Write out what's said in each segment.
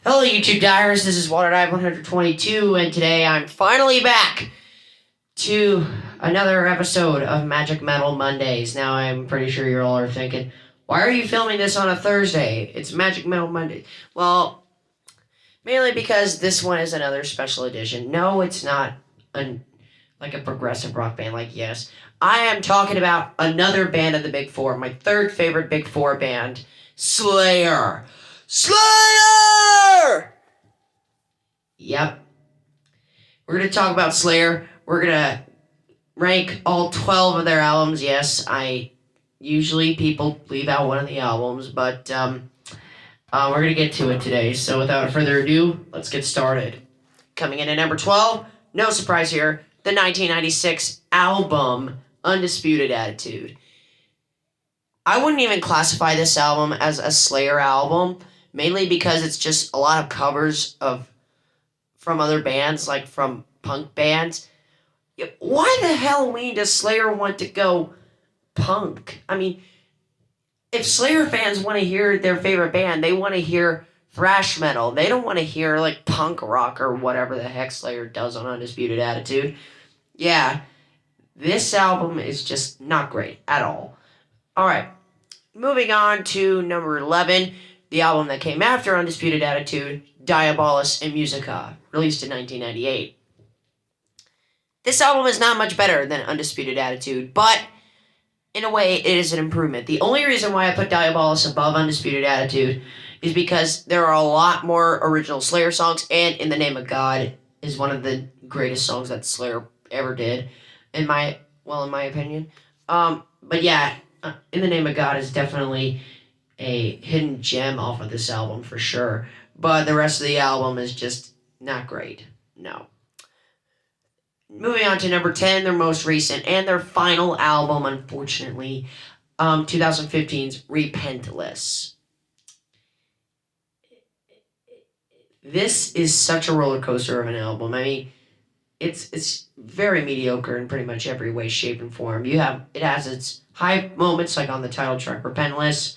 Hello, YouTube Dyers. This is WaterDive122, and today I'm finally back to another episode of Magic Metal Mondays. Now, I'm pretty sure you all are thinking, why are you filming this on a Thursday? It's Magic Metal Monday. Well, mainly because this one is another special edition. No, it's not like a progressive rock band like Yes. I am talking about another band of the Big Four, my third favorite Big Four band, Slayer. Slayer! Yep. We're going to talk about Slayer. We're going to rank all 12 of their albums. Yes, usually people leave out one of the albums, but we're going to get to it today. So without further ado, let's get started. Coming in at number 12, no surprise here, the 1996 album Undisputed Attitude. I wouldn't even classify this album as a Slayer album, mainly because it's just a lot of covers from other bands, like from punk bands. Why the hell does Slayer want to go punk? I mean, if Slayer fans want to hear their favorite band, they want to hear thrash metal. They don't want to hear like punk rock or whatever the heck Slayer does on Undisputed Attitude. Yeah, this album is just not great at all. Alright, moving on to number 11, the album that came after Undisputed Attitude, Diabolus in Musica, released in 1998. This album is not much better than Undisputed Attitude, but in a way, it is an improvement. The only reason why I put Diabolus above Undisputed Attitude is because there are a lot more original Slayer songs, and In the Name of God is one of the greatest songs that Slayer ever did, in my opinion. But yeah, In the Name of God is definitely a hidden gem off of this album for sure. But the rest of the album is just not great. No. Moving on to number 10, their most recent and their final album, unfortunately, 2015's Repentless. This is such a roller coaster of an album. I mean, it's very mediocre in pretty much every way, shape, and form. It has its high moments, like on the title track, Repentless,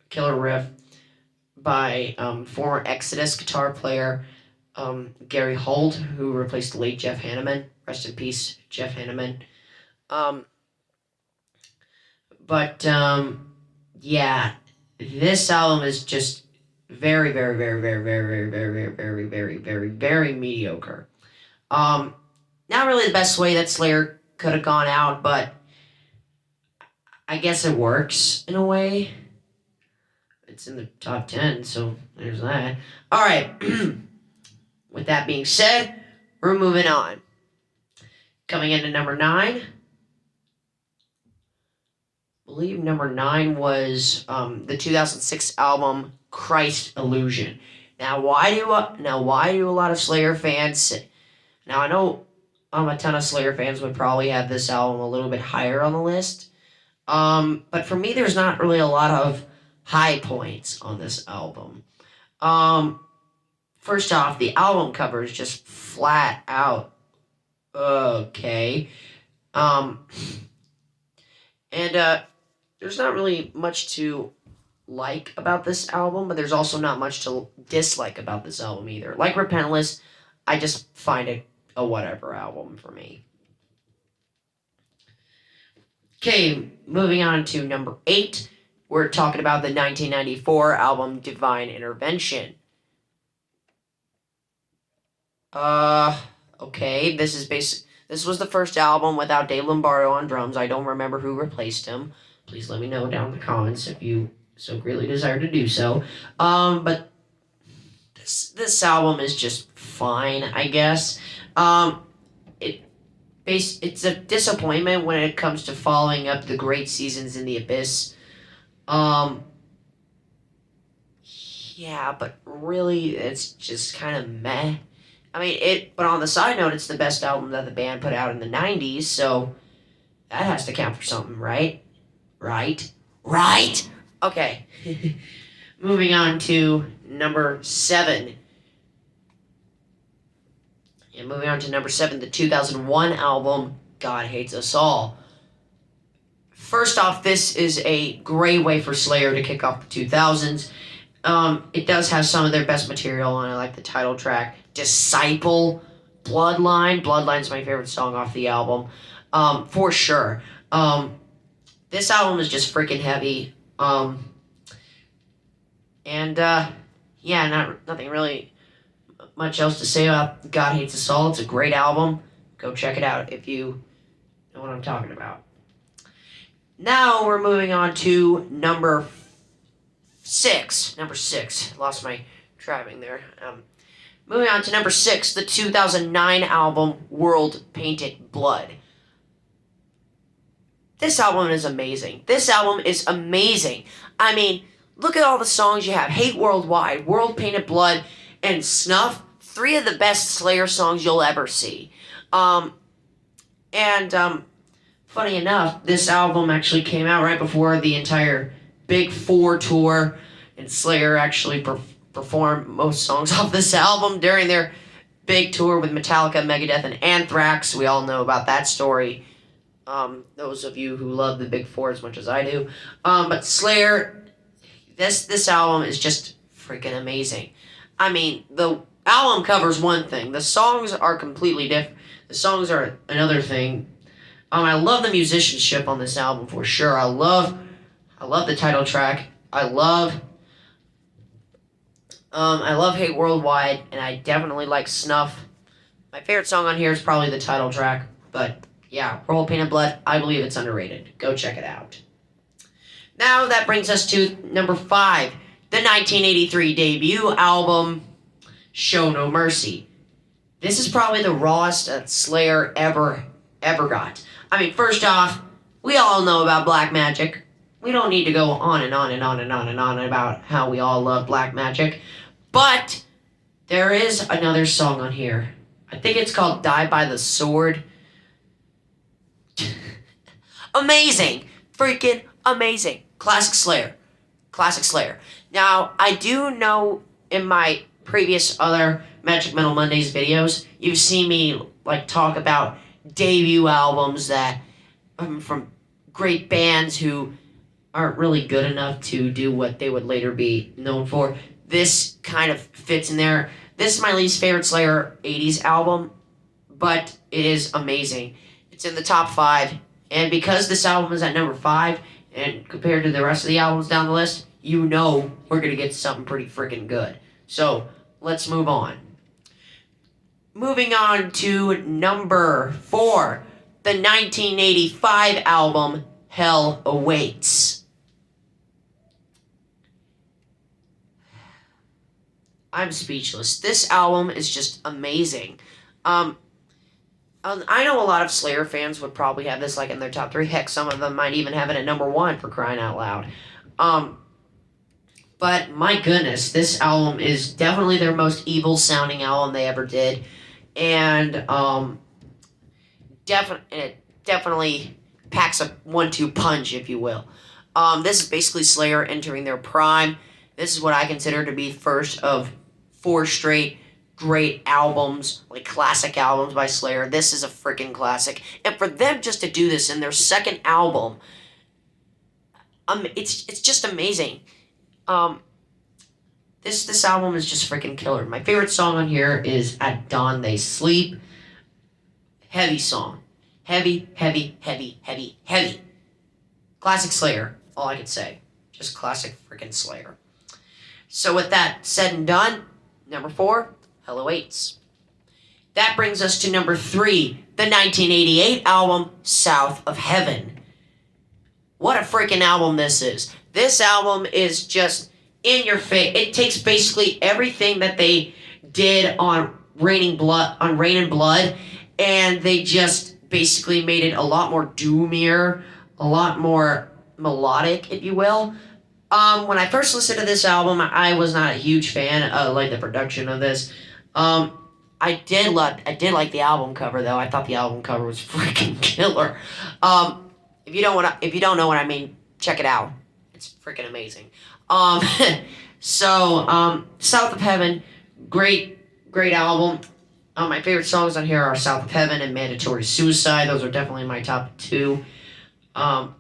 killer riff by former Exodus guitar player Gary Holt, who replaced the late Jeff Hanneman. Rest in peace, Jeff Hanneman. Yeah, this album is just very, very, very, very, very, very, very, very, very, very, very mediocre. Not really the best way that Slayer could have gone out, but I guess it works in a way. It's in the top 10, so there's that. Alright, with that being said, we're moving on. Coming in at number 9. I believe number 9 was the 2006 album Christ Illusion. Now, why do a lot of Slayer fans say... Now, I know a ton of Slayer fans would probably have this album a little bit higher on the list. But for me, there's not really a lot of high points on this album. First off, the album cover is just flat out okay. There's not really much to like about this album, but there's also not much to dislike about this album either. Like Repentless, I just find it a whatever album for me. Okay, moving on to number 8. We're talking about the 1994 album Divine Intervention. Okay, this was the first album without Dave Lombardo on drums. I don't remember who replaced him. Please let me know down in the comments if you so greatly desire to do so. But this album is just fine, I guess. It's a disappointment when it comes to following up the great seasons in the Abyss. Yeah, but really, it's just kind of meh. I mean, but on the side note, it's the best album that the band put out in the 90s, so that has to count for something, right? Right? Okay. Moving on to number 7. And moving on to number 7, the 2001 album, God Hates Us All. First off, this is a great way for Slayer to kick off the 2000s. It does have some of their best material on it, like the title track, Disciple, Bloodline. Bloodline's my favorite song off the album, for sure. This album is just freaking heavy. Yeah, nothing really much else to say about God Hates Us All. It's a great album. Go check it out if you know what I'm talking about. Now we're moving on to number 6. Number 6. Lost my driving there. Moving on to number 6, the 2009 album World Painted Blood. This album is amazing. I mean, look at all the songs you have. Hate Worldwide, World Painted Blood, and Snuff. 3 of the best Slayer songs you'll ever see. Funny enough, this album actually came out right before the entire Big 4 tour, and Slayer actually performed most songs off this album during their big tour with Metallica, Megadeth, and Anthrax. We all know about that story. Those of you who love the Big 4 as much as I do. But Slayer, this album is just freaking amazing. I mean, the album covers one thing. The songs are completely different. The songs are another thing. I love the musicianship on this album for sure. I love the title track. I love Hate Worldwide, and I definitely like Snuff. My favorite song on here is probably the title track, but yeah, World Painted Blood, I believe it's underrated. Go check it out. Now that brings us to number 5, the 1983 debut album, Show No Mercy. This is probably the rawest that Slayer ever got. I mean, first off, we all know about Black Magic. We don't need to go on and on and on and on and on about how we all love Black Magic. But there is another song on here. I think it's called Die by the Sword. Amazing. Freaking amazing. Classic Slayer. Now, I do know in my previous other Magic Metal Mondays videos, you've seen me talk about debut albums that from great bands who aren't really good enough to do what they would later be known for. This kind of fits in there. This is my least favorite Slayer 80s album, but it is amazing. It's in the top 5, and because this album is at number 5, and compared to the rest of the albums down the list, you know we're going to get something pretty freaking good. So, let's move on. Moving on to number 4, the 1985 album, Hell Awaits. I'm speechless. This album is just amazing. I know a lot of Slayer fans would probably have this in their top 3. Heck, some of them might even have it at number 1 for crying out loud. But my goodness, this album is definitely their most evil sounding album they ever did. And it definitely packs a 1-2 punch, if you will. This is basically Slayer entering their prime. This is what I consider to be first of 4 straight great albums, classic albums by Slayer. This is a freaking classic. And for them just to do this in their second album, it's just amazing. This album is just freaking killer. My favorite song on here is At Dawn They Sleep. Heavy song. Heavy. Classic Slayer, all I could say. Just classic freaking Slayer. So with that said and done, number 4, Hell Awaits. That brings us to number 3, the 1988 album, South of Heaven. What a freaking album this is. This album is just in your face. It takes basically everything that they did on Rain and Blood, and they just basically made it a lot more doomier, a lot more melodic, if you will. When I first listened to this album, I was not a huge fan of the production of this. I did like the album cover though. I thought the album cover was freaking killer. If you don't know what I mean, check it out. It's freaking amazing. South of Heaven, great album. My favorite songs on here are South of Heaven and Mandatory Suicide. Those are definitely my top 2 off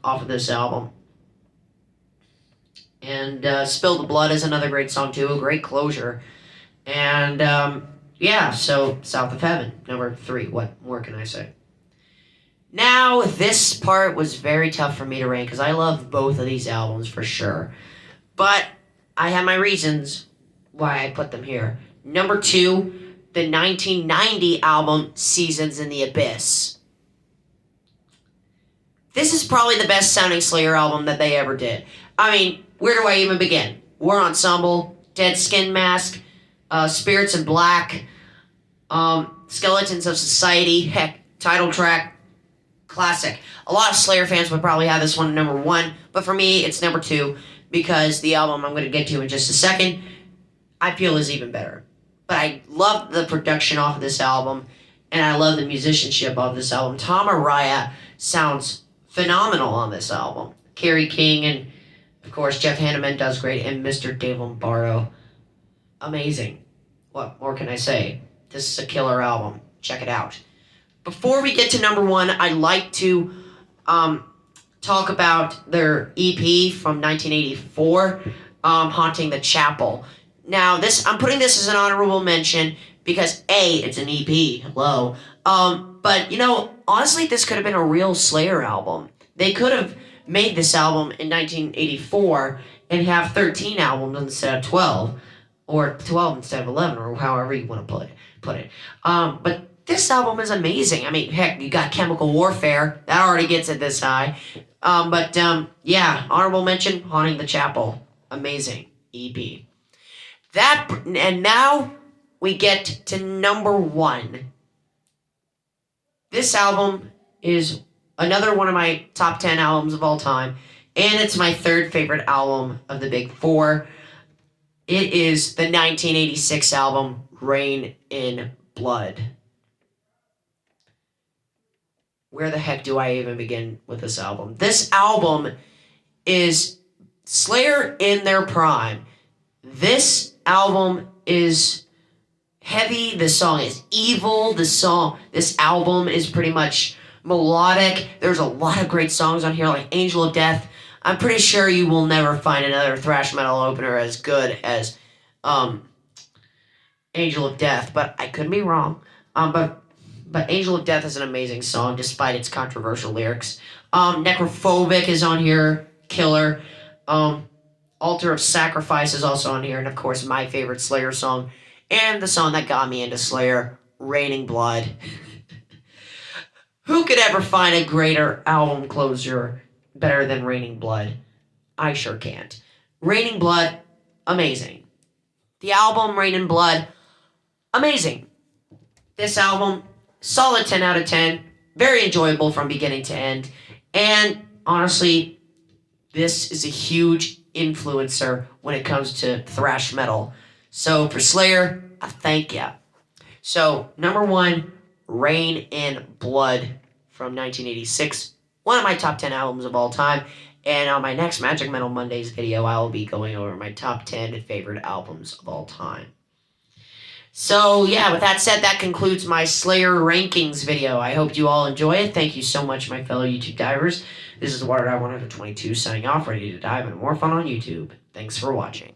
of this album. And Spill the Blood is another great song, too. A great closure. And, yeah, so South of Heaven, number 3. What more can I say? Now, this part was very tough for me to rank because I love both of these albums for sure. But I have my reasons why I put them here. Number 2, the 1990 album, Seasons in the Abyss. This is probably the best sounding Slayer album that they ever did. I mean, where do I even begin? War Ensemble, Dead Skin Mask, Spirits in Black, Skeletons of Society, heck, title track, classic. A lot of Slayer fans would probably have this one number 1, but for me, it's number 2 because the album I'm going to get to in just a second, I feel is even better. But I love the production off of this album, and I love the musicianship of this album. Tom Araya sounds phenomenal on this album. Kerry King and, of course, Jeff Hanneman does great, and Mr. Dave Lombardo, amazing. What more can I say? This is a killer album. Check it out. Before we get to number 1, I'd like to talk about their EP from 1984, Haunting the Chapel. Now, I'm putting this as an honorable mention because A, it's an EP. Hello. But, honestly, this could have been a real Slayer album. They could have made this album in 1984 and have 13 albums instead of 12. Or 12 instead of 11, or however you want to put it. But this album is amazing. I mean, heck, you got Chemical Warfare. That already gets it this high. Yeah, honorable mention, Haunting the Chapel. Amazing EP. And now we get to number 1. This album is another one of my top 10 albums of all time, and it's my 3rd favorite album of the big 4. It is the 1986 album, Rain in Blood. Where the heck do I even begin with this album? This album is Slayer in their prime. This album is heavy. This song is evil. This album is pretty much melodic. There's a lot of great songs on here, like Angel of Death. I'm pretty sure you will never find another thrash metal opener as good as Angel of Death, but I could be wrong. But Angel of Death is an amazing song, despite its controversial lyrics. Necrophobic is on here, killer. Altar of Sacrifice is also on here, and of course my favorite Slayer song, and the song that got me into Slayer, Raining Blood. Who could ever find a greater album closure better than Raining Blood? I sure can't. Raining Blood, amazing. The album Raining Blood, amazing. This album, solid 10 out of 10. Very enjoyable from beginning to end. And honestly, this is a huge influencer when it comes to thrash metal. So for Slayer, I thank ya. So number 1, Rain in Blood from 1986. One of my top 10 albums of all time. And on my next Magic Metal Mondays video, I will be going over my top 10 favorite albums of all time. So, yeah, with that said, that concludes my Slayer rankings video. I hope you all enjoy it. Thank you so much, my fellow YouTube divers. This is Water 122 signing off, ready to dive into more fun on YouTube. Thanks for watching.